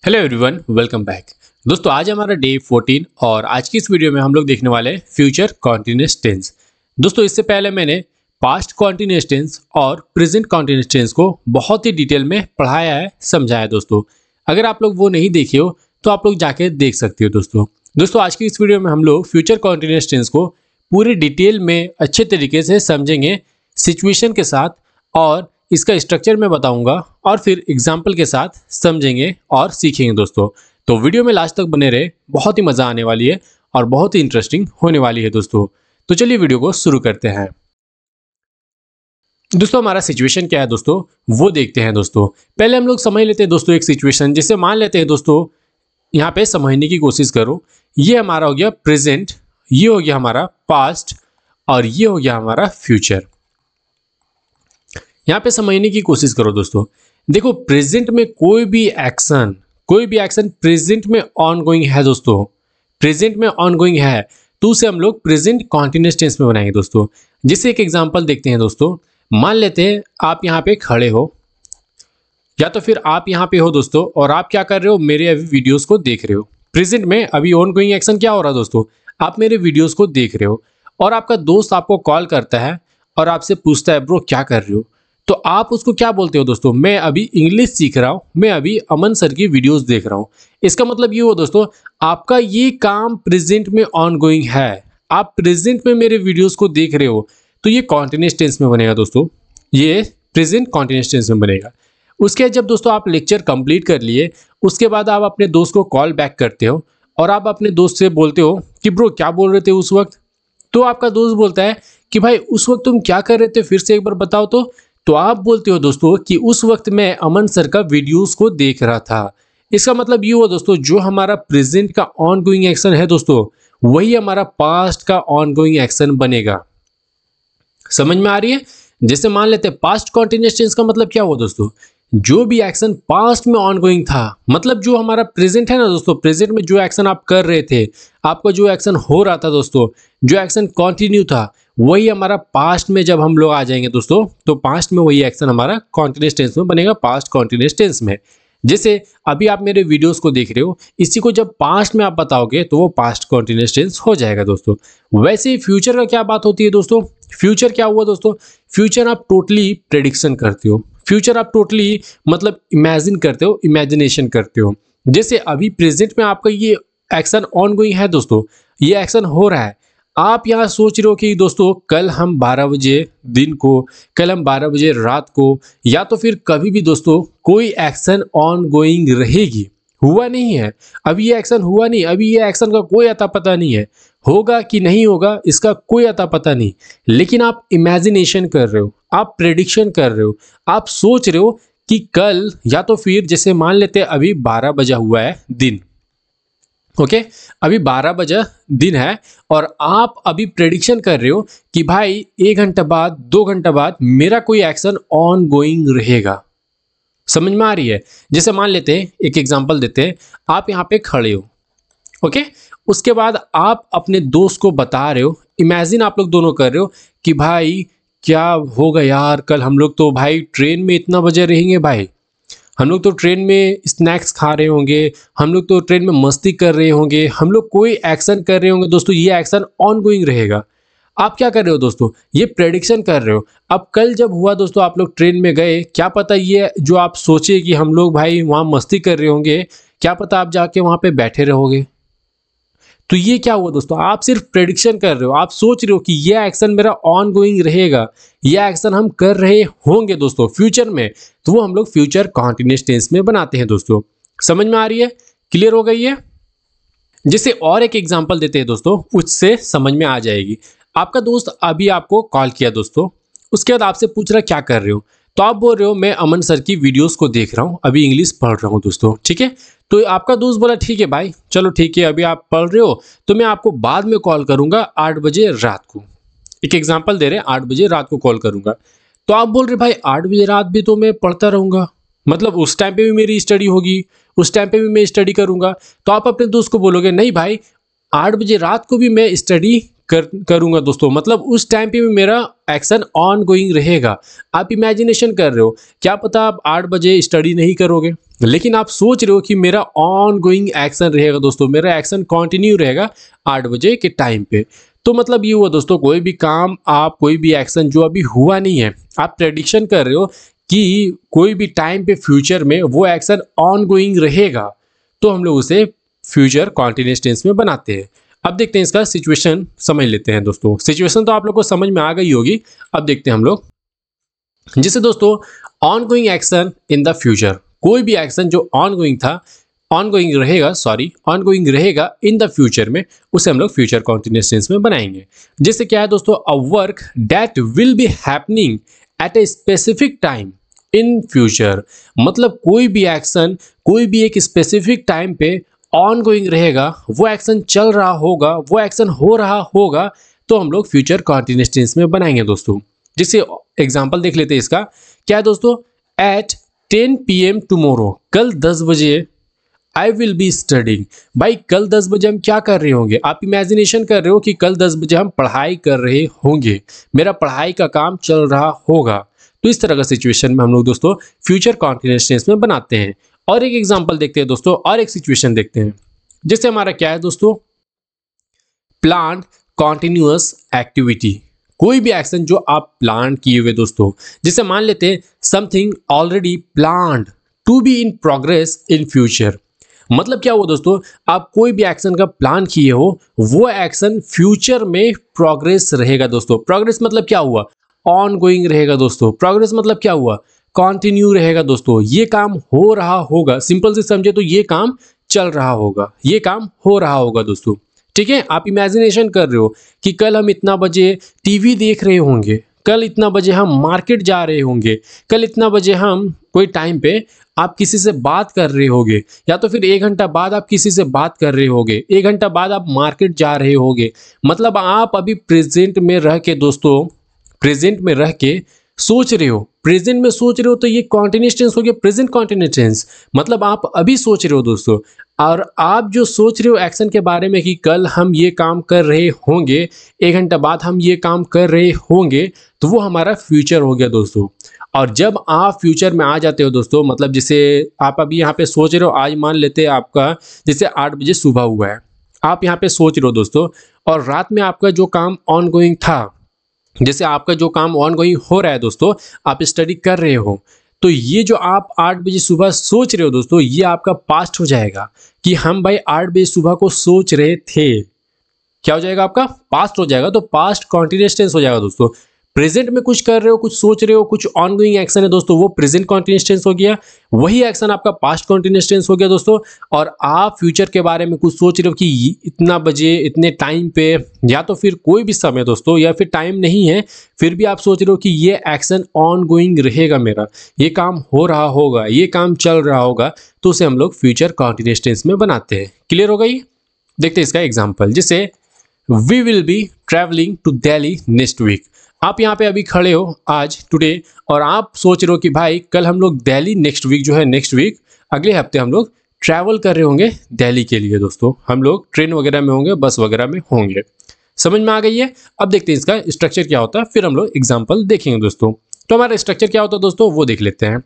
Hello everyone, welcome back. दोस्तों आज हमारा डे 14 और आज की इस वीडियो में हम लोग देखने वाले हैं फ्यूचर कॉन्टिन्यूअस टेंस। दोस्तों इससे पहले मैंने पास्ट कॉन्टिन्यूअस टेंस और प्रेजेंट कॉन्टिन्यूअस टेंस को बहुत ही डिटेल में पढ़ाया है, समझाया है। दोस्तों अगर आप लोग वो नहीं देखे हो तो आप लोग जाके देख सकते हो। दोस्तों आज की इस वीडियो में हम लोग फ्यूचर कॉन्टिन्यूअस टेंस को पूरी डिटेल में अच्छे तरीके से समझेंगे, सिचुएशन के साथ, और इसका स्ट्रक्चर मैं बताऊंगा और फिर एग्जाम्पल के साथ समझेंगे और सीखेंगे। दोस्तों तो वीडियो में लास्ट तक बने रहे, बहुत ही मज़ा आने वाली है और बहुत ही इंटरेस्टिंग होने वाली है। दोस्तों तो चलिए वीडियो को शुरू करते हैं। दोस्तों हमारा सिचुएशन क्या है दोस्तों, वो देखते हैं। दोस्तों पहले हम लोग समझ लेते हैं दोस्तों एक सिचुएशन। जैसे मान लेते हैं दोस्तों, यहाँ पे समझने की कोशिश करो। ये हमारा हो गया प्रेजेंट, ये हो गया हमारा पास्ट और ये हो गया हमारा फ्यूचर। यहाँ पे समझने की कोशिश करो। दोस्तों देखो, प्रेजेंट में कोई भी एक्शन प्रेजेंट में ऑनगोइंग है। दोस्तों प्रेजेंट में ऑनगोइंग है तो उसे हम लोग प्रेजेंट कॉन्टिन्यूअस टेंस में बनाएंगे। दोस्तों जैसे एक एग्जांपल देखते हैं। दोस्तों मान लेते हैं आप यहाँ पे खड़े हो या तो फिर आप यहाँ पे हो दोस्तों, और आप क्या कर रहे हो, मेरे अभी वीडियोस को देख रहे हो। प्रेजेंट में अभी ऑनगोइंग एक्शन क्या हो रहा है दोस्तों, आप मेरे वीडियोस को देख रहे हो और आपका दोस्त आपको कॉल करता है और आपसे पूछता है ब्रो क्या कर रहे हो, तो आप उसको क्या बोलते हो दोस्तों, मैं अभी इंग्लिश सीख रहा हूँ, मैं अभी अमन सर की वीडियोस देख रहा हूँ। इसका मतलब ये हो दोस्तों, आपका ये काम प्रेजेंट में ऑनगोइंग है, आप प्रेजेंट में मेरे वीडियोस को देख रहे हो, तो ये कॉन्टिन्यूअस टेंस में बनेगा। दोस्तों ये प्रेजेंट कॉन्टिन्यूअस टेंस में बनेगा। उसके बाद जब दोस्तों आप लेक्चर कंप्लीट कर लिए, उसके बाद आप अपने दोस्त को कॉल बैक करते हो और आप अपने दोस्त से बोलते हो कि ब्रो क्या बोल रहे थे उस वक्त, तो आपका दोस्त बोलता है कि भाई उस वक्त तुम क्या कर रहे थे, फिर से एक बार बताओ। तो आप बोलते हो दोस्तों कि उस वक्त मैं अमन सर का वीडियोस को देख रहा था। इसका मतलब ये हुआ दोस्तों, जो हमारा प्रेजेंट का ऑनगोइंग एक्शन है दोस्तों, वही हमारा पास्ट का ऑनगोइंग एक्शन बनेगा। समझ में आ रही है? जैसे मान लेते हैं पास्ट कॉन्टिन्यूअस टेंस का मतलब क्या हुआ दोस्तों, जो भी एक्शन पास्ट में ऑनगोइंग था, मतलब जो हमारा प्रेजेंट है ना दोस्तों, प्रेजेंट में जो एक्शन आप कर रहे थे, आपका जो एक्शन हो रहा था दोस्तों, जो एक्शन कंटिन्यू था, वही हमारा पास्ट में जब हम लोग आ जाएंगे दोस्तों, तो पास्ट में वही एक्शन हमारा कॉन्टिन्यूअस टेंस में बनेगा, पास्ट कॉन्टिन्यूअस टेंस में। जैसे अभी आप मेरे वीडियोस को देख रहे हो, इसी को जब पास्ट में आप बताओगे तो वो पास्ट कॉन्टिन्यूअस टेंस हो जाएगा। दोस्तों वैसे ही फ्यूचर का क्या बात होती है दोस्तों, फ्यूचर क्या हुआ दोस्तों, फ्यूचर आप टोटली प्रेडिक्शन करते हो, फ्यूचर आप टोटली मतलब इमेजिन करते हो, इमेजिनेशन करते हो। जैसे अभी प्रेजेंट में आपका ये एक्शन ऑनगोइंग है दोस्तों, ये एक्शन हो रहा है, आप यहाँ सोच रहे हो कि दोस्तों कल हम 12 बजे दिन को, कल हम 12 बजे रात को, या तो फिर कभी भी दोस्तों कोई एक्शन ऑनगोइंग रहेगी। हुआ नहीं है, अभी ये एक्शन हुआ नहीं, अभी ये एक्शन का कोई अता पता नहीं है, होगा कि नहीं होगा इसका कोई अता पता नहीं, लेकिन आप इमेजिनेशन कर रहे हो, आप प्रेडिक्शन कर रहे हो, आप सोच रहे हो कि कल, या तो फिर जैसे मान लेते हैं अभी 12 बजा हुआ है दिन, ओके अभी 12 बजा दिन है और आप अभी प्रेडिक्शन कर रहे हो कि भाई 1 घंटा बाद, 2 घंटा बाद मेरा कोई एक्शन ऑन गोइंग रहेगा। समझ में आ रही है? जैसे मान लेते हैं, एक एग्जांपल देते हैं, आप यहाँ पे खड़े हो, ओके उसके बाद आप अपने दोस्त को बता रहे हो, इमेजिन आप लोग दोनों कर रहे हो कि भाई क्या होगा यार, कल हम लोग तो भाई ट्रेन में इतना बजे रहेंगे, भाई हम लोग तो ट्रेन में स्नैक्स खा रहे होंगे, हम लोग तो ट्रेन में मस्ती कर रहे होंगे, हम लोग कोई एक्शन कर रहे होंगे दोस्तों, ये एक्शन ऑन गोइंग रहेगा। आप क्या कर रहे हो दोस्तों, ये प्रेडिक्शन कर रहे हो। अब कल जब हुआ दोस्तों, आप लोग ट्रेन में गए, क्या पता ये जो आप सोचे कि हम लोग भाई वहाँ मस्ती कर रहे होंगे, क्या पता आप जाके वहाँ पे बैठे रहोगे। तो ये क्या हुआ दोस्तों, आप सिर्फ प्रेडिक्शन कर रहे हो, आप सोच रहे हो कि ये एक्शन मेरा ऑन गोइंग रहेगा, ये एक्शन हम कर रहे होंगे दोस्तों फ्यूचर में, तो वो हम लोग फ्यूचर कॉन्टिन्यूअस टेंस में बनाते हैं। दोस्तों समझ में आ रही है? क्लियर हो गई है? जैसे और एक एग्जांपल देते हैं दोस्तों, उससे समझ में आ जाएगी। आपका दोस्त अभी आपको कॉल किया दोस्तों, उसके बाद आपसे पूछ रहा क्या कर रहे हो, तो आप बोल रहे हो मैं अमन सर की वीडियोस को देख रहा हूँ, अभी इंग्लिश पढ़ रहा हूँ दोस्तों, ठीक है। तो आपका दोस्त बोला ठीक है भाई, चलो ठीक है, अभी आप पढ़ रहे हो तो मैं आपको बाद में कॉल करूंगा 8 बजे रात को। एक एग्जांपल दे रहे हैं, 8 बजे रात को कॉल करूंगा। तो आप बोल रहे भाई 8 बजे रात भी तो मैं पढ़ता रहूंगा, मतलब उस टाइम पे भी मेरी स्टडी होगी, उस टाइम पे भी मैं स्टडी करूंगा। तो आप अपने दोस्त को बोलोगे नहीं भाई 8 बजे रात को भी मैं स्टडी करूंगा दोस्तों, मतलब उस टाइम पे भी मेरा एक्शन ऑन गोइंग रहेगा। आप इमेजिनेशन कर रहे हो, क्या पता आप 8 बजे स्टडी नहीं करोगे, लेकिन आप सोच रहे हो कि मेरा ऑन गोइंग एक्शन रहेगा दोस्तों, मेरा एक्शन कंटिन्यू रहेगा 8 बजे के टाइम पे। तो मतलब ये हुआ दोस्तों, कोई भी काम आप, कोई भी एक्शन जो अभी हुआ नहीं है, आप प्रेडिक्शन कर रहे हो कि कोई भी टाइम पे फ्यूचर में वो एक्शन ऑन गोइंग रहेगा, तो हम लोग उसे फ्यूचर कॉन्टिन्यूअस टेंस में बनाते हैं। अब देखते हैं इसका सिचुएशन समझ लेते हैं दोस्तों। सिचुएशन तो आप लोग को समझ में आ गई होगी। अब देखते हैं हम लोग, जैसे दोस्तों on going action in the future, कोई भी एक्शन जो ऑन गोइंग था, ऑन गोइंग रहेगा, सॉरी ऑन गोइंग रहेगा इन द फ्यूचर में, उसे हम लोग फ्यूचर कॉन्टिन्यूअस टेंस में बनाएंगे। जैसे क्या है दोस्तों, a work that will be happening at a specific time in future, मतलब कोई भी एक्शन कोई भी एक स्पेसिफिक टाइम पे ऑन गोइंग रहेगा, वो एक्शन चल रहा होगा, वो एक्शन हो रहा होगा, तो हम लोग फ्यूचर कॉन्टिन्यूअस टेंस में बनाएंगे दोस्तों। जैसे एग्जांपल देख लेते हैं इसका। क्या है दोस्तों, एट 10 PM टुमारो, कल 10 बजे आई विल बी स्टडिंग। भाई कल 10 बजे हम क्या कर रहे होंगे, आप इमेजिनेशन कर रहे हो कि कल 10 बजे हम पढ़ाई कर रहे होंगे, मेरा पढ़ाई का काम चल रहा होगा। तो इस तरह का सिचुएशन में हम लोग दोस्तों फ्यूचर कॉन्टिन्यूअस टेंस में बनाते हैं। और एक एग्जांपल देखते हैं दोस्तों, और एक सिचुएशन देखते हैं। जैसे हमारा क्या है दोस्तों, प्लान कॉन्टिन्यूअस एक्टिविटी, कोई भी एक्शन जो आप प्लान किए हुए दोस्तों, जैसे मान लेते हैं something already planned to be in progress in future, मतलब क्या हुआ दोस्तों, आप कोई भी एक्शन का प्लान किए हो, वो एक्शन फ्यूचर में प्रोग्रेस रहेगा दोस्तों। प्रोग्रेस मतलब क्या हुआ, ऑन गोइंग रहेगा दोस्तों। प्रोग्रेस मतलब क्या हुआ, कंटिन्यू रहेगा दोस्तों। ये काम हो रहा होगा, सिंपल से समझे तो ये काम चल रहा होगा, ये काम हो रहा होगा दोस्तों। ठीक है, आप इमेजिनेशन कर रहे हो कि कल हम इतना बजे टीवी देख रहे होंगे, कल इतना बजे हम मार्केट जा रहे होंगे, कल इतना बजे हम कोई टाइम पे आप किसी से बात कर रहे होगे, या तो फिर 1 घंटा बाद आप किसी से बात कर रहे होगे, 1 घंटा बाद आप मार्केट जा रहे होगे। मतलब आप अभी प्रेजेंट में रह के दोस्तों, प्रेजेंट में रह के सोच रहे हो, प्रेजेंट में सोच रहे हो, तो ये कॉन्टिन्यूअस टेंस हो गया, प्रेजेंट कॉन्टिन्यूअस टेंस। मतलब आप अभी सोच रहे हो दोस्तों, और आप जो सोच रहे हो एक्शन के बारे में कि कल हम ये काम कर रहे होंगे, 1 घंटा बाद हम ये काम कर रहे होंगे, तो वो हमारा फ्यूचर हो गया दोस्तों। और जब आप फ्यूचर में आ जाते हो दोस्तों, मतलब जैसे आप अभी यहाँ पे सोच रहे हो, आज मान लेते हैं आपका जैसे 8 बजे सुबह हुआ है, आप यहाँ पे सोच रहे हो दोस्तों, और रात में आपका जो काम ऑन गोइंग था, जैसे आपका जो काम ऑन गोइंग हो रहा है दोस्तों, आप स्टडी कर रहे हो, तो ये जो आप 8 बजे सुबह सोच रहे हो दोस्तों, ये आपका पास्ट हो जाएगा कि हम भाई 8 बजे सुबह को सोच रहे थे। क्या हो जाएगा, आपका पास्ट हो जाएगा। तो पास्ट कॉन्टिन्यूअस टेंस हो जाएगा दोस्तों। प्रेजेंट में कुछ कर रहे हो, कुछ सोच रहे हो, कुछ ऑनगोइंग एक्शन है दोस्तों, वो प्रेजेंट कॉन्टिन्यूअस टेंस हो गया। वही एक्शन आपका पास्ट कॉन्टिन्यूअस टेंस हो गया दोस्तों। और आप फ्यूचर के बारे में कुछ सोच रहे हो कि इतना बजे इतने टाइम पे, या तो फिर कोई भी समय दोस्तों, या फिर टाइम नहीं है, फिर भी आप सोच रहे हो कि ये एक्शन ऑन गोइंग रहेगा, मेरा ये काम हो रहा होगा, ये काम चल रहा होगा, तो उसे हम लोग फ्यूचर कॉन्टिन्यूअस टेंस में बनाते हैं। क्लियर होगा ये? देखते हैं इसका एग्जाम्पल। जैसे we will be travelling to Delhi next week, आप यहाँ पे अभी खड़े हो आज टुडे, और आप सोच रहे हो कि भाई कल हम लोग दिल्ली नेक्स्ट वीक जो है, नेक्स्ट वीक अगले हफ्ते हम लोग ट्रैवल कर रहे होंगे दिल्ली के लिए दोस्तों। हम लोग ट्रेन वगैरह में होंगे, बस वगैरह में होंगे। समझ में आ गई है? अब देखते हैं इसका स्ट्रक्चर क्या होता है, फिर हम लोग एग्जाम्पल देखेंगे दोस्तों। तो हमारा स्ट्रक्चर क्या होता है दोस्तों, वो देख लेते हैं।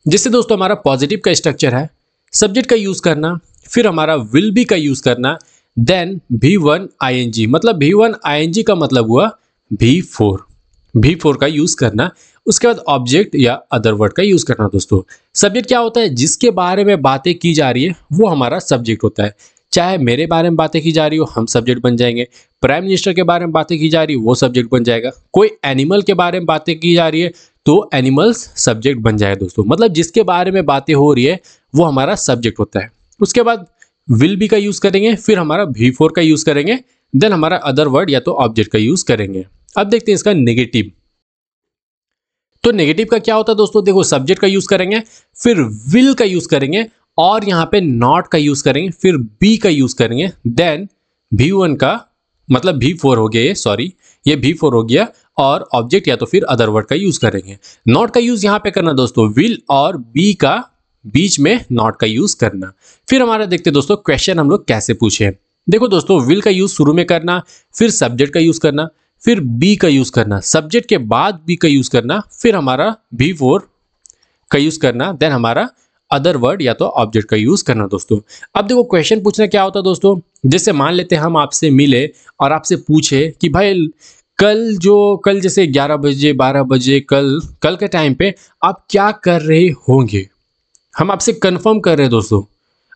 जिससे दोस्तों हमारा पॉजिटिव का स्ट्रक्चर है, सब्जेक्ट का यूज करना, फिर हमारा विल बी का यूज करना, देन V1 ING, मतलब V1 ING का मतलब हुआ V4 का यूज करना। उसके बाद ऑब्जेक्ट या अदर वर्ड का यूज करना दोस्तों। सब्जेक्ट क्या होता है, जिसके बारे में बातें की जा रही है वो हमारा सब्जेक्ट होता है। चाहे मेरे बारे में बातें की जा रही हो, हम सब्जेक्ट बन जाएंगे। प्राइम मिनिस्टर के बारे में बातें की जा रही है, वो सब्जेक्ट बन जाएगा। कोई एनिमल के बारे में बातें की जा रही है, तो एनिमल्स सब्जेक्ट बन जाएगा दोस्तों। मतलब जिसके बारे में बातें हो रही है वो हमारा सब्जेक्ट होता है। उसके बाद विल बी का यूज करेंगे, फिर हमारा V4 का यूज करेंगे, देन हमारा अदर वर्ड या तो ऑब्जेक्ट का यूज करेंगे। अब देखते हैं इसका नेगेटिव। तो नेगेटिव का क्या होता है दोस्तों, देखो सब्जेक्ट का यूज करेंगे, फिर विल का यूज करेंगे, और यहाँ पे नॉट का यूज करेंगे, फिर बी का यूज करेंगे, देन V1 का मतलब V4 हो गया, ये सॉरी ये V4 हो गया, और ऑब्जेक्ट या तो फिर अदर वर्ड का यूज करेंगे। नॉट का यूज यहाँ पे करना दोस्तों, विल और बी का बीच में नॉट का यूज करना। फिर हमारा देखते दोस्तों क्वेश्चन हम लोग कैसे पूछे। देखो दोस्तों, विल का यूज शुरू में करना, फिर सब्जेक्ट का यूज करना, फिर बी का यूज करना, सब्जेक्ट के बाद बी का यूज करना, फिर हमारा V4 का यूज करना, देन हमारा अदर वर्ड या तो ऑब्जेक्ट का यूज करना दोस्तों। अब देखो क्वेश्चन पूछना क्या होता है दोस्तों, जैसे मान लेते हैं हम आपसे मिले और आपसे पूछे कि भाई कल जैसे 11 बजे 12 बजे कल कल के टाइम पे आप क्या कर रहे होंगे। हम आपसे कंफर्म कर रहे हैं दोस्तों,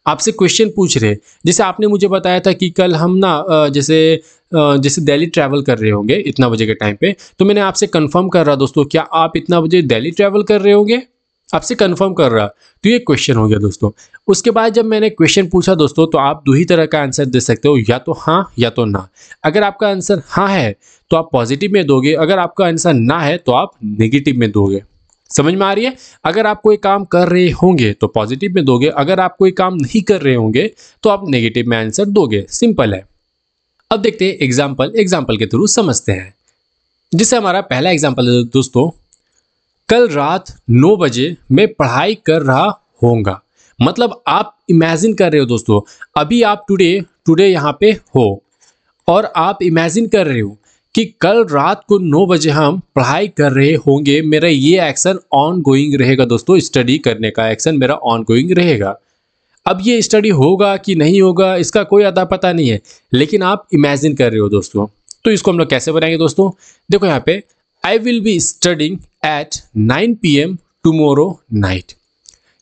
आपसे क्वेश्चन पूछ रहे हैं। जैसे आपने मुझे बताया था कि कल हम ना जैसे दिल्ली ट्रैवल कर रहे होंगे इतना बजे के टाइम पे, तो मैंने आपसे कंफर्म कर रहा दोस्तों, क्या आप इतना बजे दिल्ली ट्रैवल कर रहे होंगे, आपसे कंफर्म कर रहा। तो ये क्वेश्चन हो गया दोस्तों। उसके बाद जब मैंने क्वेश्चन पूछा दोस्तों, तो आप दो ही तरह का आंसर दे सकते हो, या तो हाँ या तो ना। अगर आपका आंसर हाँ है तो आप पॉजिटिव में दोगे, अगर आपका आंसर ना है तो आप नेगेटिव में दोगे। समझ में आ रही है? अगर आप कोई काम कर रहे होंगे तो पॉजिटिव में दोगे, अगर आप कोई काम नहीं कर रहे होंगे तो आप नेगेटिव में आंसर दोगे। सिंपल है। अब देखते हैं एग्जाम्पल के थ्रू समझते हैं। जिससे हमारा पहला एग्जाम्पल है दोस्तों, कल रात 9 बजे मैं पढ़ाई कर रहा होऊंगा। मतलब आप इमेजिन कर रहे हो दोस्तों, अभी आप टुडे यहाँ पे हो और आप इमेजिन कर रहे हो कि कल रात को 9 बजे हम पढ़ाई कर रहे होंगे। मेरा ये एक्शन ऑन गोइंग रहेगा दोस्तों, स्टडी करने का एक्शन मेरा ऑन गोइंग रहेगा। अब ये स्टडी होगा कि नहीं होगा इसका कोई अता पता नहीं है, लेकिन आप इमेजिन कर रहे हो दोस्तों। तो इसको हम लोग कैसे बनाएंगे दोस्तों, देखो यहाँ पे I will be studying at 9 PM tomorrow night.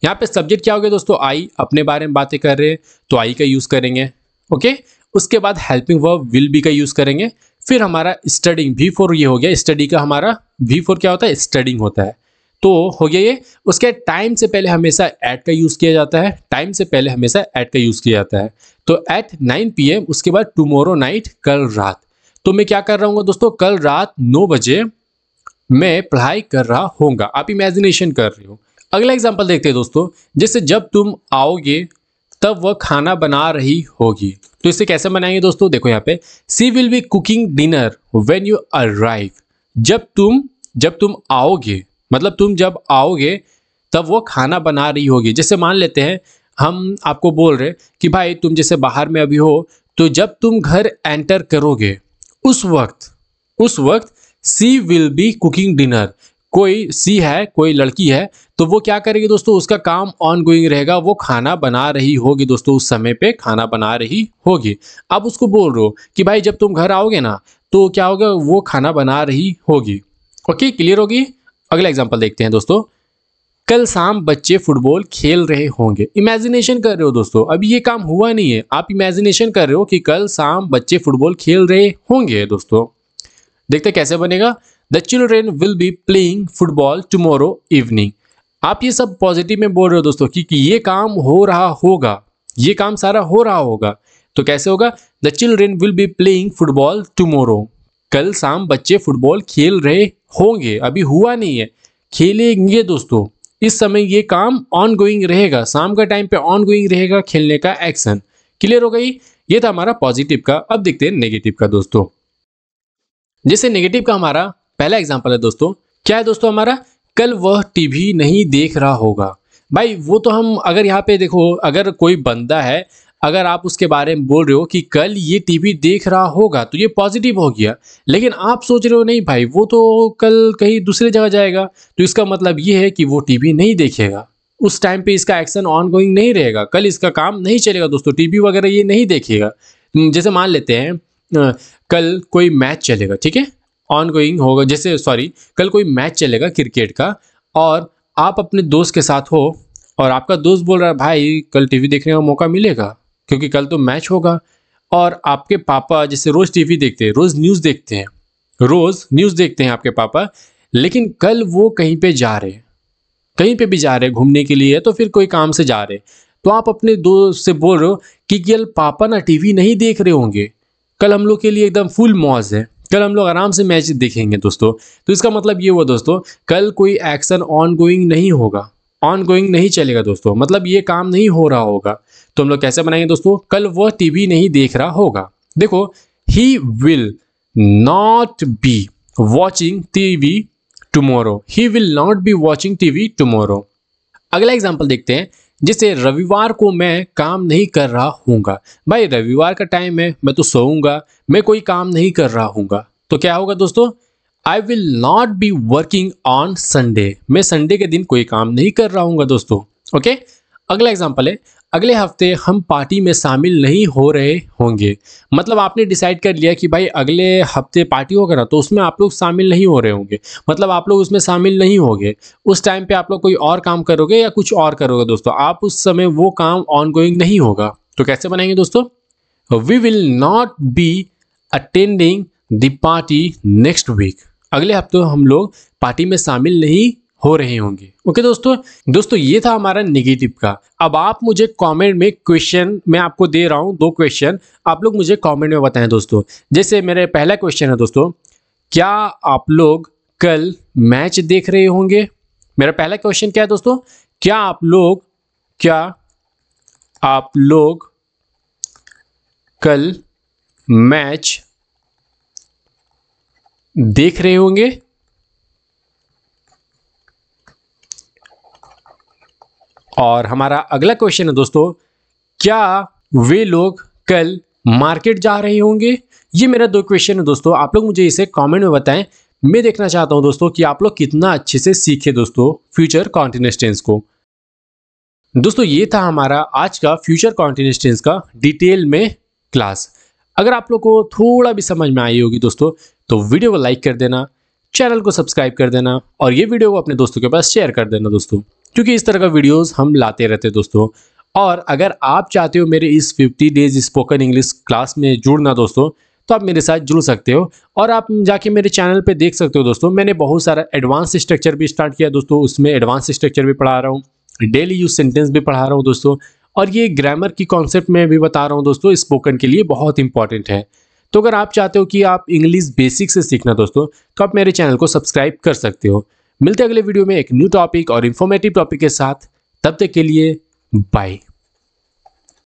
यहाँ पे सब्जेक्ट क्या हो गया दोस्तों, आई, अपने बारे में बातें कर रहे हैं तो आई का यूज करेंगे। ओके, उसके बाद हेल्पिंग वर्ब विल बी का यूज करेंगे। फिर हमारा स्टडिंग V4 ये हो गया, स्टडी का हमारा V4 क्या होता है, स्टडिंग होता है। तो हो गया ये। उसके टाइम से पहले हमेशा एट का यूज किया जाता है, टाइम से पहले हमेशा एट का यूज किया जाता है। तो एट 9 PM, उसके बाद टुमारो नाइट, कल रात। तो मैं क्या कर रहा हूँ दोस्तों, कल रात 9 बजे मैं पढ़ाई कर रहा होऊंगा। आप इमेजिनेशन कर रहे हो। अगला एग्जांपल देखते हैं दोस्तों, जैसे जब तुम आओगे तब वह खाना बना रही होगी। तो इसे कैसे बनाएंगे दोस्तों, देखो यहाँ पे she will be cooking dinner when you arrive. जब तुम आओगे, मतलब तुम जब आओगे तब वो खाना बना रही होगी। जैसे मान लेते हैं हम आपको बोल रहे कि भाई तुम जैसे बाहर में अभी हो, तो जब तुम घर एंटर करोगे उस वक्त सी विल बी कुकिंग डिनर। कोई सी है, कोई लड़की है, तो वो क्या करेगी दोस्तों, उसका काम ऑन गोइंग रहेगा, वो खाना बना रही होगी दोस्तों, उस समय पे खाना बना रही होगी। अब उसको बोल रहे हो कि भाई जब तुम घर आओगे ना तो क्या होगा, वो खाना बना रही होगी। ओके, क्लियर होगी। अगला एग्जांपल देखते हैं दोस्तों, कल शाम बच्चे फुटबॉल खेल रहे होंगे। इमेजिनेशन कर रहे हो दोस्तों, अभी ये काम हुआ नहीं है, आप इमेजिनेशन कर रहे हो कि कल शाम बच्चे फुटबॉल खेल रहे होंगे दोस्तों। देखते कैसे बनेगा, the children will be playing football tomorrow evening. आप ये सब पॉजिटिव में बोल रहे हो दोस्तों कि ये काम हो रहा होगा, ये काम सारा हो रहा होगा। तो कैसे होगा, the children will be playing football tomorrow. कल शाम बच्चे फुटबॉल खेल रहे होंगे, अभी हुआ नहीं है, खेलेंगे दोस्तों। इस समय ये काम ऑन गोइंग रहेगा, शाम का टाइम पे ऑन गोइंग रहेगा खेलने का एक्शन। क्लियर हो गई। ये था हमारा पॉजिटिव का। अब देखते हैं नेगेटिव का दोस्तों। जैसे नेगेटिव का हमारा पहला एग्जांपल है दोस्तों, क्या है दोस्तों हमारा, कल वह टीवी नहीं देख रहा होगा। भाई वो तो हम अगर यहाँ पे देखो, अगर कोई बंदा है, अगर आप उसके बारे में बोल रहे हो कि कल ये टीवी देख रहा होगा तो ये पॉजिटिव हो गया। लेकिन आप सोच रहे हो नहीं भाई वो तो कल कहीं दूसरी जगह जाएगा, तो इसका मतलब ये है कि वो टीवी नहीं देखेगा, उस टाइम पे इसका एक्शन ऑन गोइंग नहीं रहेगा, कल इसका काम नहीं चलेगा दोस्तों, टीवी वगैरह ये नहीं देखेगा। जैसे मान लेते हैं कल कोई मैच चलेगा, ठीक है, ऑन गोइंग होगा। जैसे कल कोई मैच चलेगा क्रिकेट का, और आप अपने दोस्त के साथ हो और आपका दोस्त बोल रहा है भाई कल टीवी देखने का मौका मिलेगा क्योंकि कल तो मैच होगा। और आपके पापा जैसे रोज टीवी देखते हैं, रोज न्यूज़ देखते हैं आपके पापा, लेकिन कल वो कहीं पे भी जा रहे घूमने के लिए, तो फिर कोई काम से जा रहे, तो आप अपने दोस्त से बोल रहे हो कि कल पापा ना टीवी नहीं देख रहे होंगे, कल हम लोग के लिए एकदम फुल मौज है, कल हम लोग आराम से मैच देखेंगे दोस्तों। तो इसका मतलब ये हुआ दोस्तों, कल कोई एक्शन ऑन गोइंग नहीं होगा, ऑन गोइंग नहीं चलेगा दोस्तों, मतलब ये काम नहीं हो रहा होगा। तो हम लोग कैसे बनाएंगे दोस्तों, कल वह टीवी नहीं देख रहा होगा। देखो he will not be watching TV tomorrow, he will not be watching TV tomorrow. अगला एग्जाम्पल देखते हैं, जैसे रविवार को मैं काम नहीं कर रहा हूँगा। भाई रविवार का टाइम है, मैं तो सोऊंगा, मैं कोई काम नहीं कर रहा हूँगा। तो क्या होगा दोस्तों, I will not be working on Sunday, मैं संडे के दिन कोई काम नहीं कर रहा हूँ दोस्तों। ओके, अगला एग्जाम्पल है, अगले हफ्ते हम पार्टी में शामिल नहीं हो रहे होंगे। मतलब आपने डिसाइड कर लिया कि भाई अगले हफ्ते पार्टी होगा ना, तो उसमें आप लोग शामिल नहीं हो रहे होंगे, मतलब आप लोग उसमें शामिल नहीं होंगे। उस टाइम पे आप लोग कोई और काम करोगे या कुछ और करोगे दोस्तों, आप उस समय वो काम ऑन गोइंग नहीं होगा। तो कैसे बनाएंगे दोस्तों, we will not be attending the party next week, अगले हफ्ते हम लोग पार्टी में शामिल नहीं हो रहे होंगे। ओके दोस्तों ये था हमारा नेगेटिव का। अब आप मुझे कमेंट में क्वेश्चन मैं आपको दे रहा हूं, 2 क्वेश्चन आप लोग मुझे कमेंट में बताएं दोस्तों। जैसे मेरे पहला क्वेश्चन है दोस्तों, क्या आप लोग कल मैच देख रहे होंगे? मेरा पहला क्वेश्चन क्या है दोस्तों, क्या आप लोग कल मैच देख रहे होंगे? और हमारा अगला क्वेश्चन है दोस्तों, क्या वे लोग कल मार्केट जा रहे होंगे? ये मेरा 2 क्वेश्चन है दोस्तों, आप लोग मुझे इसे कमेंट में बताएं। मैं देखना चाहता हूं दोस्तों कि आप लोग कितना अच्छे से सीखे दोस्तों फ्यूचर कॉन्टिन्यूअस टेंस को। दोस्तों ये था हमारा आज का फ्यूचर कॉन्टिन्यूअस टेंस का डिटेल में क्लास। अगर आप लोग को थोड़ा भी समझ में आई होगी दोस्तों, तो वीडियो को लाइक कर देना, चैनल को सब्सक्राइब कर देना और ये वीडियो को अपने दोस्तों के पास शेयर कर देना दोस्तों, क्योंकि इस तरह का वीडियोस हम लाते रहते हैं दोस्तों। और अगर आप चाहते हो मेरे इस 50 डेज स्पोकन इंग्लिश क्लास में जुड़ना दोस्तों, तो आप मेरे साथ जुड़ सकते हो और आप जाके मेरे चैनल पे देख सकते हो दोस्तों। मैंने बहुत सारा एडवांस स्ट्रक्चर भी स्टार्ट किया दोस्तों, उसमें एडवांस स्ट्रक्चर भी पढ़ा रहा हूँ, डेली यूज सेंटेंस भी पढ़ा रहा हूँ दोस्तों, और ये ग्रामर की कॉन्सेप्ट में भी बता रहा हूँ दोस्तों, स्पोकन के लिए बहुत इंपॉर्टेंट है। तो अगर आप चाहते हो कि आप इंग्लिश बेसिक से सीखना दोस्तों, तो आप मेरे चैनल को सब्सक्राइब कर सकते हो। मिलते हैं अगले वीडियो में एक न्यू टॉपिक और इन्फॉर्मेटिव टॉपिक के साथ, तब तक के लिए बाय।